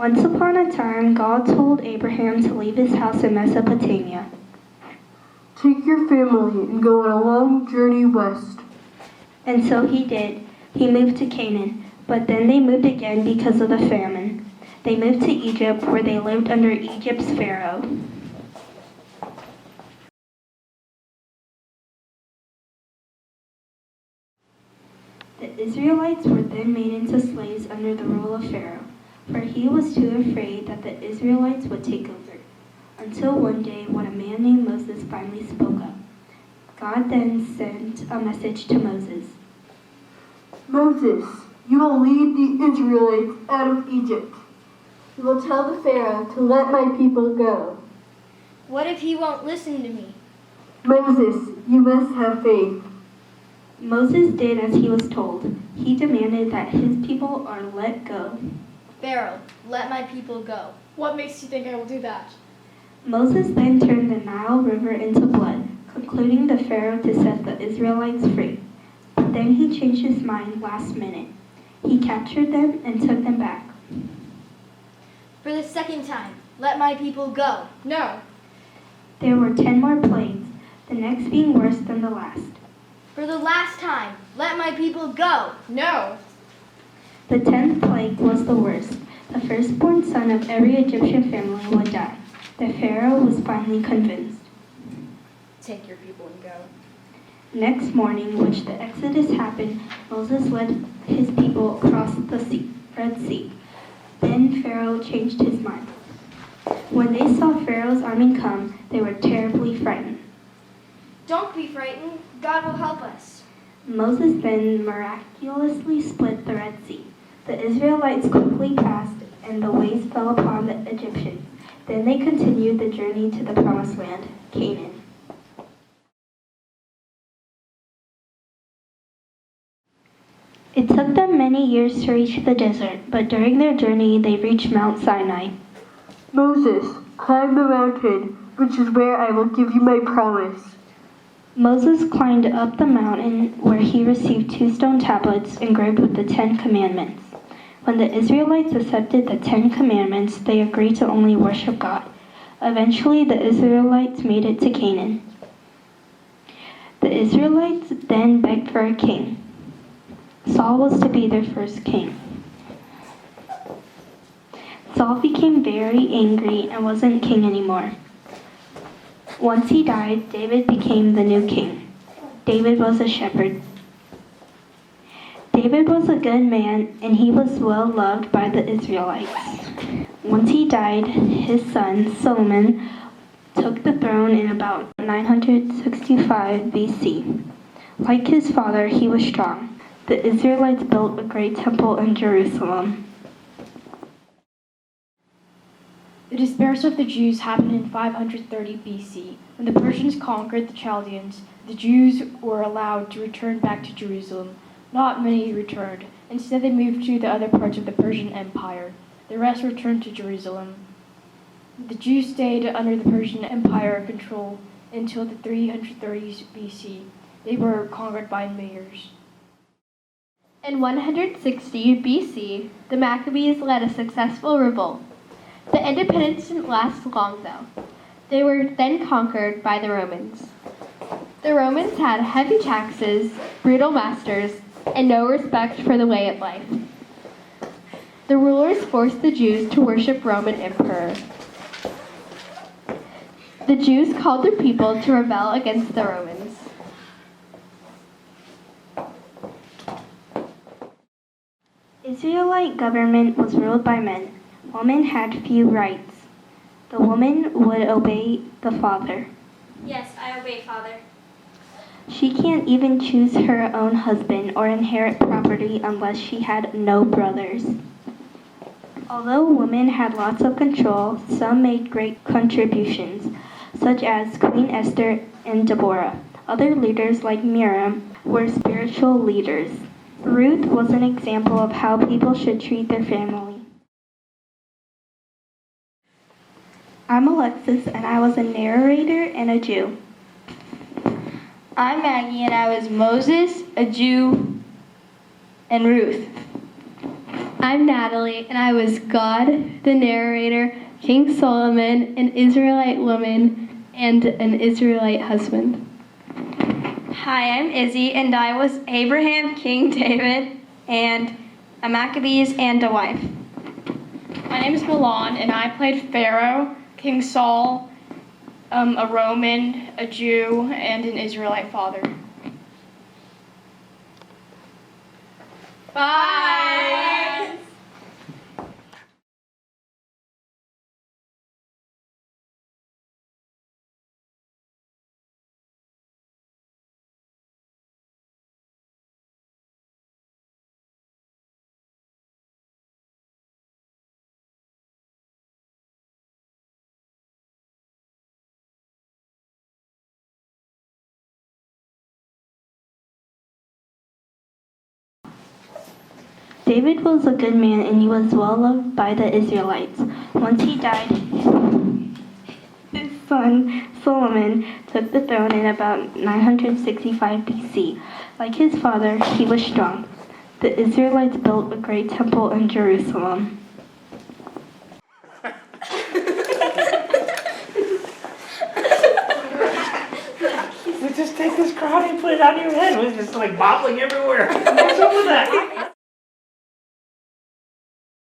Once upon a time, God told Abraham to leave his house in Mesopotamia. Take your family and go on a long journey west. And so he did. He moved to Canaan, but then they moved again because of the famine. They moved to Egypt, where they lived under Egypt's Pharaoh. The Israelites were then made into slaves under the rule of Pharaoh, for he was too afraid that the Israelites would take over. Until one day, when a man named Moses finally spoke up. God then sent a message to Moses. Moses, you will lead the Israelites out of Egypt. You will tell the Pharaoh to let my people go. What if he won't listen to me? Moses, you must have faith. Moses did as he was told. He demanded that his people are let go. Pharaoh, let my people go. What makes you think I will do that? Moses then turned the Nile River into blood, concluding the Pharaoh to set the Israelites free. But then he changed his mind last minute. He captured them and took them back. For the second time, let my people go. No. There were 10 more plagues, the next being worse than the last. For the last time, let my people go. No. The 10th plague was the worst. The firstborn son of every Egyptian family would die. The Pharaoh was finally convinced. Take your people and go. Next morning, which the Exodus happened, Moses led his people across the Red Sea. Then Pharaoh changed his mind. When they saw Pharaoh's army come, they were terribly frightened. Don't be frightened. God will help us. Moses then miraculously split the Red Sea. The Israelites quickly passed, and the waves fell upon the Egyptians. Then they continued the journey to the Promised Land, Canaan. It took them many years to reach the desert, but during their journey they reached Mount Sinai. Moses, climb the mountain, which is where I will give you my promise. Moses climbed up the mountain where he received 2 stone tablets engraved with the 10 Commandments. When the Israelites accepted the 10 Commandments, they agreed to only worship God. Eventually, the Israelites made it to Canaan. The Israelites then begged for a king. Saul was to be their first king. Saul became very angry and wasn't king anymore. Once he died, David became the new king. David was a shepherd. David was a good man, and he was well loved by the Israelites. Once he died, his son, Solomon, took the throne in about 965 BC. Like his father, he was strong. The Israelites built a great temple in Jerusalem. The dispersal of the Jews happened in 530 BC. When the Persians conquered the Chaldeans, the Jews were allowed to return back to Jerusalem. Not many returned. Instead, they moved to the other parts of the Persian Empire. The rest returned to Jerusalem. The Jews stayed under the Persian Empire control until the 330s BC. They were conquered by invaders. In 160 BC, the Maccabees led a successful revolt. The independence didn't last long, though. They were then conquered by the Romans. The Romans had heavy taxes, brutal masters, and no respect for the way of life. The rulers forced the Jews to worship Roman emperor. The Jews called their people to rebel against the Romans. Israelite government was ruled by men. Women had few rights. The woman would obey the father. Yes, I obey, Father. She can't even choose her own husband or inherit property unless she had no brothers. Although women had lots of control, some made great contributions, such as Queen Esther and Deborah. Other leaders, like Miriam, were spiritual leaders. Ruth was an example of how people should treat their family. I'm Alexis, and I was a narrator and a Jew. I'm Maggie, and I was Moses, a Jew, and Ruth. I'm Natalie, and I was God, the narrator, King Solomon, an Israelite woman, and an Israelite husband. Hi, I'm Izzy, and I was Abraham, King David, and a Maccabees and a wife. My name is Milan, and I played Pharaoh, King Saul, a Roman, a Jew, and an Israelite father. Bye! David was a good man, and he was well loved by the Israelites. Once he died, his son Solomon took the throne in about 965 BC. Like his father, he was strong. The Israelites built a great temple in Jerusalem. You just take this crowd and put it on your head. It's just like bobbling everywhere. What's up with that?